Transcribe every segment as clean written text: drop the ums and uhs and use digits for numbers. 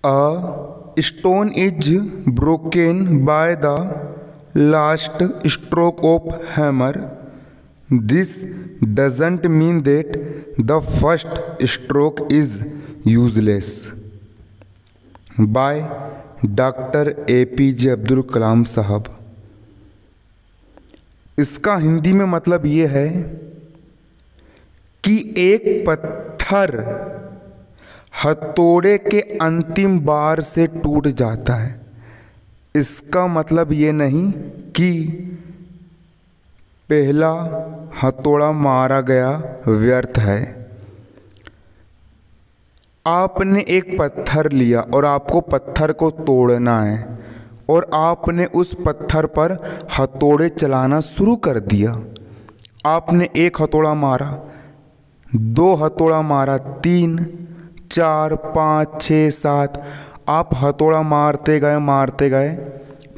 A stone is broken by the last stroke of hammer. This doesn't mean that the first stroke is useless. By doctor APJ Abdul Kalam साहब। इसका हिंदी में मतलब ये है कि एक पत्थर हथौड़े के अंतिम बार से टूट जाता है। इसका मतलब ये नहीं कि पहला हथौड़ा मारा गया व्यर्थ है। आपने एक पत्थर लिया और आपको पत्थर को तोड़ना है और आपने उस पत्थर पर हथौड़े चलाना शुरू कर दिया। आपने एक हथौड़ा मारा, दो हथौड़ा मारा, 3, 4, 5, 6, 7, आप हथौड़ा मारते गए,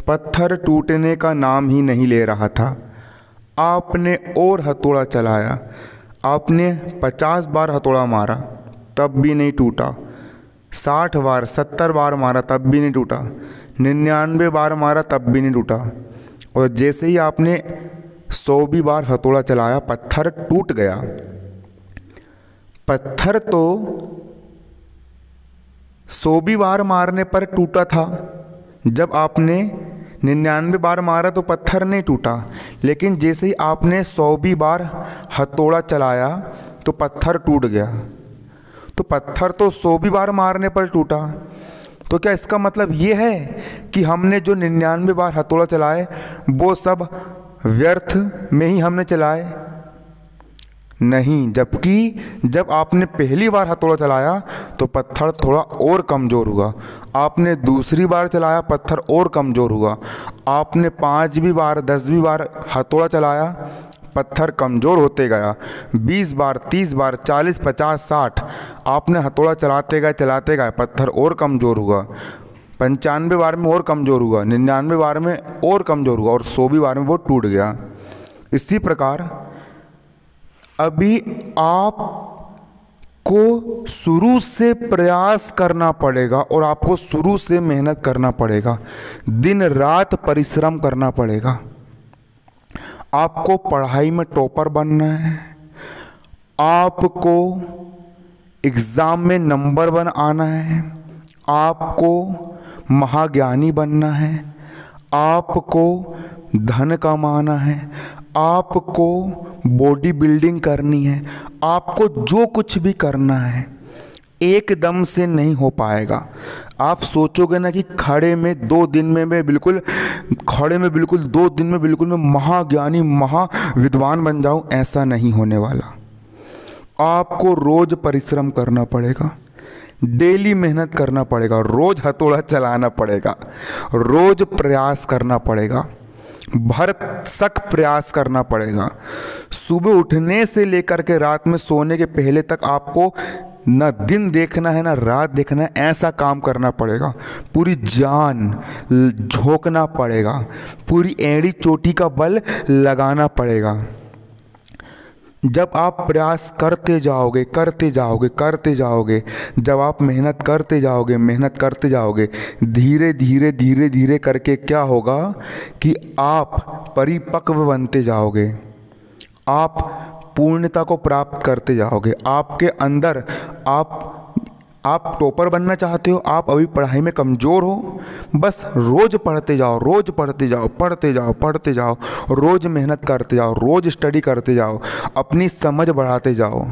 पत्थर टूटने का नाम ही नहीं ले रहा था। आपने और हथौड़ा चलाया, आपने 50 बार हथौड़ा मारा तब भी नहीं टूटा, 60 बार 70 बार मारा तब भी नहीं टूटा, 99 बार मारा तब भी नहीं टूटा। और जैसे ही आपने 100वीं बार हथौड़ा चलाया पत्थर टूट गया। पत्थर तो 100वीं बार मारने पर टूटा था। जब आपने 99 बार मारा तो पत्थर नहीं टूटा, लेकिन जैसे ही आपने 100वीं बार हथौड़ा चलाया तो पत्थर टूट गया। तो पत्थर तो 100वीं बार मारने पर टूटा। तो क्या इसका मतलब ये है कि हमने जो 99 बार हथौड़ा चलाए वो सब व्यर्थ में ही हमने चलाए? नहीं, जबकि जब आपने पहली बार हथौड़ा चलाया तो पत्थर थोड़ा और कमज़ोर हुआ। आपने दूसरी बार चलाया, पत्थर और कमज़ोर हुआ। आपने 5वीं बार 10वीं बार हथौड़ा चलाया, पत्थर कमज़ोर होते गया। 20 बार 30 बार 40 50 60 आपने हथौड़ा चलाते गए, पत्थर और कमज़ोर हुआ। 95 बार में और कमज़ोर हुआ, 99 बार में और कमज़ोर हुआ और 100वीं बार में वो टूट गया। इसी प्रकार अभी आपको शुरू से प्रयास करना पड़ेगा और आपको शुरू से मेहनत करना पड़ेगा, दिन रात परिश्रम करना पड़ेगा। आपको पढ़ाई में टॉपर बनना है, आपको एग्ज़ाम में नंबर 1 आना है, आपको महाज्ञानी बनना है, आपको धन कमाना है, आपको बॉडी बिल्डिंग करनी है, आपको जो कुछ भी करना है एकदम से नहीं हो पाएगा। आप सोचोगे ना कि खड़े में 2 दिन में मैं बिल्कुल 2 दिन में बिल्कुल मैं महाज्ञानी महाविद्वान बन जाऊं, ऐसा नहीं होने वाला। आपको रोज़ परिश्रम करना पड़ेगा, डेली मेहनत करना पड़ेगा, रोज़ हथौड़ा चलाना पड़ेगा, रोज़ प्रयास करना पड़ेगा, भरसक प्रयास करना पड़ेगा। सुबह उठने से लेकर के रात में सोने के पहले तक आपको ना दिन देखना है ना रात देखना है, ऐसा काम करना पड़ेगा। पूरी जान झोंकना पड़ेगा, पूरी एड़ी चोटी का बल लगाना पड़ेगा। जब आप प्रयास करते जाओगे, जब आप मेहनत करते जाओगे, धीरे धीरे करके क्या होगा कि आप परिपक्व बनते जाओगे, आप पूर्णता को प्राप्त करते जाओगे। आपके अंदर आप टॉपर बनना चाहते हो, आप अभी पढ़ाई में कमज़ोर हो, बस रोज़ पढ़ते जाओ, रोज़ मेहनत करते जाओ, रोज़ स्टडी करते जाओ, अपनी समझ बढ़ाते जाओ।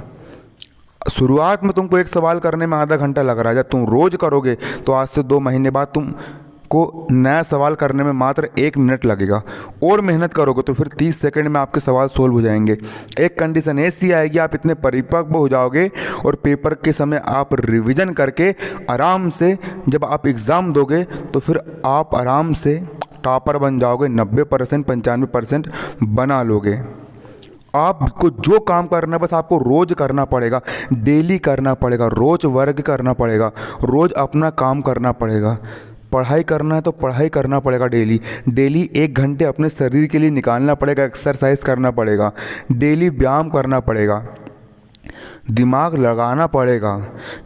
शुरुआत में तुमको एक सवाल करने में आधा घंटा लग रहा है, जब तुम रोज़ करोगे तो आज से 2 महीने बाद तुमको नया सवाल करने में मात्र 1 मिनट लगेगा। और मेहनत करोगे तो फिर 30 सेकंड में आपके सवाल सोल्व हो जाएंगे। एक कंडीशन ऐसी आएगी, आप इतने परिपक्व हो जाओगे और पेपर के समय आप रिवीजन करके आराम से जब आप एग्ज़ाम दोगे तो फिर आप आराम से टॉपर बन जाओगे, 90% 95% बना लोगे। आपको जो काम करना है बस आपको रोज़ करना पड़ेगा, डेली करना पड़ेगा, रोज़ वर्क करना पड़ेगा, रोज़ अपना काम करना पड़ेगा। पढ़ाई करना है तो पढ़ाई करना पड़ेगा, डेली 1 घंटे अपने शरीर के लिए निकालना पड़ेगा, एक्सरसाइज करना पड़ेगा, डेली व्यायाम करना पड़ेगा। दिमाग लगाना पड़ेगा,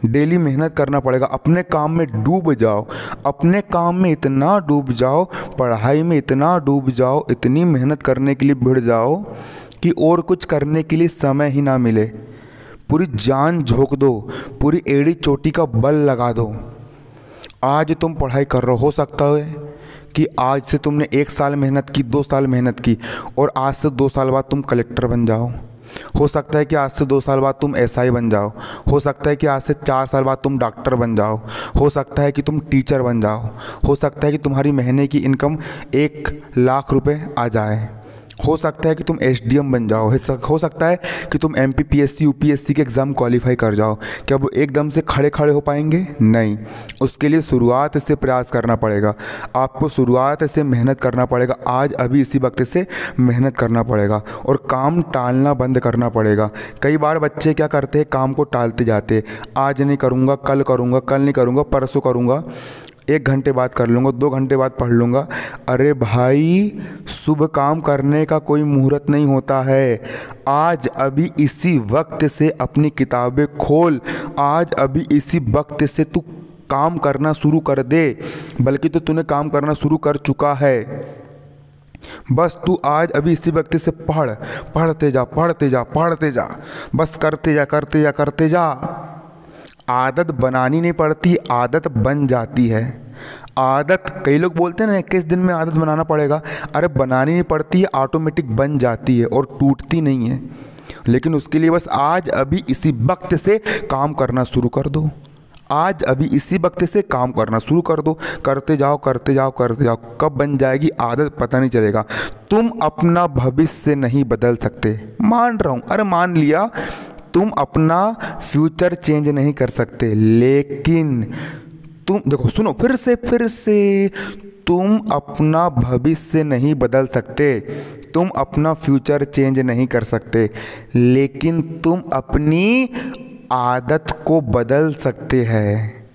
डेली मेहनत करना पड़ेगा। अपने काम में डूब जाओ, अपने काम में इतना डूब जाओ, पढ़ाई में इतना डूब जाओ, इतनी मेहनत करने के लिए भिड़ जाओ कि और कुछ करने के लिए समय ही ना मिले। पूरी जान झोंक दो, पूरी एड़ी चोटी का बल लगा दो। आज तुम पढ़ाई कर रहे हो सकता है कि आज से तुमने 1 साल मेहनत की, 2 साल मेहनत की, और आज से 2 साल बाद तुम कलेक्टर बन जाओ। हो सकता है कि आज से 2 साल बाद तुम एसआई बन जाओ। हो सकता है कि आज से 4 साल बाद तुम डॉक्टर बन जाओ। हो सकता है कि तुम टीचर बन जाओ। हो सकता है कि तुम्हारी महीने की इनकम 1 लाख रुपए आ जाए। हो सकता है कि तुम एसडीएम बन जाओ। हो सकता है कि तुम एमपीपीएससी यूपीएससी के एग्ज़ाम क्वालिफाई कर जाओ। क्या वो एकदम से खड़े खड़े हो पाएंगे? नहीं। उसके लिए शुरुआत से प्रयास करना पड़ेगा। आपको शुरुआत से मेहनत करना पड़ेगा। आज अभी इसी वक्त से मेहनत करना पड़ेगा और काम टालना बंद करना पड़ेगा। कई बार बच्चे क्या करते हैं, काम को टालते जाते। आज नहीं करूँगा, कल करूँगा, कल नहीं करूँगा, परसों करूँगा, 1 घंटे बाद कर लूँगा, 2 घंटे बाद पढ़ लूँगा। अरे भाई, शुभ काम करने का कोई मुहूर्त नहीं होता है। आज अभी इसी वक्त से अपनी किताबें खोल, आज अभी इसी वक्त से तू काम करना शुरू कर दे। बल्कि तो तूने काम करना शुरू कर चुका है। बस तू आज अभी इसी वक्त से पढ़ते जा, पढ़ते जा, पढ़ते जा, बस करते जा, करते जा, करते जा। आदत बनानी नहीं पड़ती, आदत बन जाती है। आदत, कई लोग बोलते हैं ना 21 दिन में आदत बनाना पड़ेगा। अरे बनानी नहीं पड़ती है, ऑटोमेटिक बन जाती है और टूटती नहीं है। लेकिन उसके लिए बस आज अभी इसी वक्त से काम करना शुरू कर दो। आज अभी इसी वक्त से काम करना शुरू कर दो। करते जाओ, करते जाओ, करते जाओ। कब बन जाएगी आदत पता नहीं चलेगा। तुम अपना भविष्य नहीं बदल सकते, मान रहा हूँ, अरे मान लिया। तुम अपना फ्यूचर चेंज नहीं कर सकते, लेकिन तुम देखो, सुनो फिर से, तुम अपना भविष्य नहीं बदल सकते, तुम अपना फ्यूचर चेंज नहीं कर सकते, लेकिन तुम अपनी आदत को बदल सकते हैं।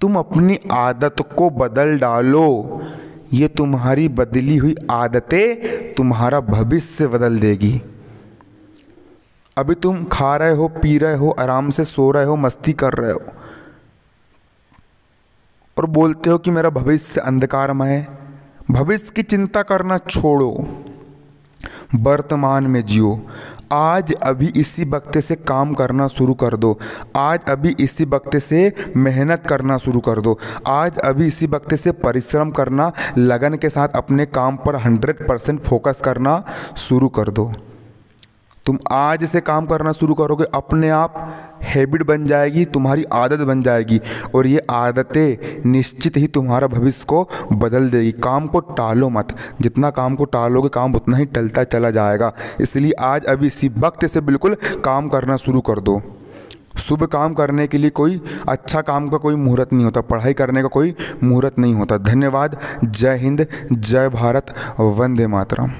तुम अपनी आदत को बदल डालो। ये तुम्हारी बदली हुई आदतें तुम्हारा भविष्य बदल देगी। अभी तुम खा रहे हो, पी रहे हो, आराम से सो रहे हो, मस्ती कर रहे हो और बोलते हो कि मेरा भविष्य अंधकारमय है। भविष्य की चिंता करना छोड़ो, वर्तमान में जियो। आज अभी इसी वक्त से काम करना शुरू कर दो। आज अभी इसी वक्त से मेहनत करना शुरू कर दो। आज अभी इसी वक्त से परिश्रम करना, लगन के साथ अपने काम पर 100% फोकस करना शुरू कर दो। तुम आज से काम करना शुरू करोगे, अपने आप हैबिट बन जाएगी, तुम्हारी आदत बन जाएगी और ये आदतें निश्चित ही तुम्हारा भविष्य को बदल देगी। काम को टालो मत, जितना काम को टालोगे काम उतना ही टलता चला जाएगा। इसलिए आज अभी इसी वक्त से बिल्कुल काम करना शुरू कर दो। शुभ काम करने के लिए कोई अच्छा काम का कोई मुहूर्त नहीं होता, पढ़ाई करने का कोई मुहूर्त नहीं होता। धन्यवाद। जय हिंद, जय भारत, वंदे मातरम।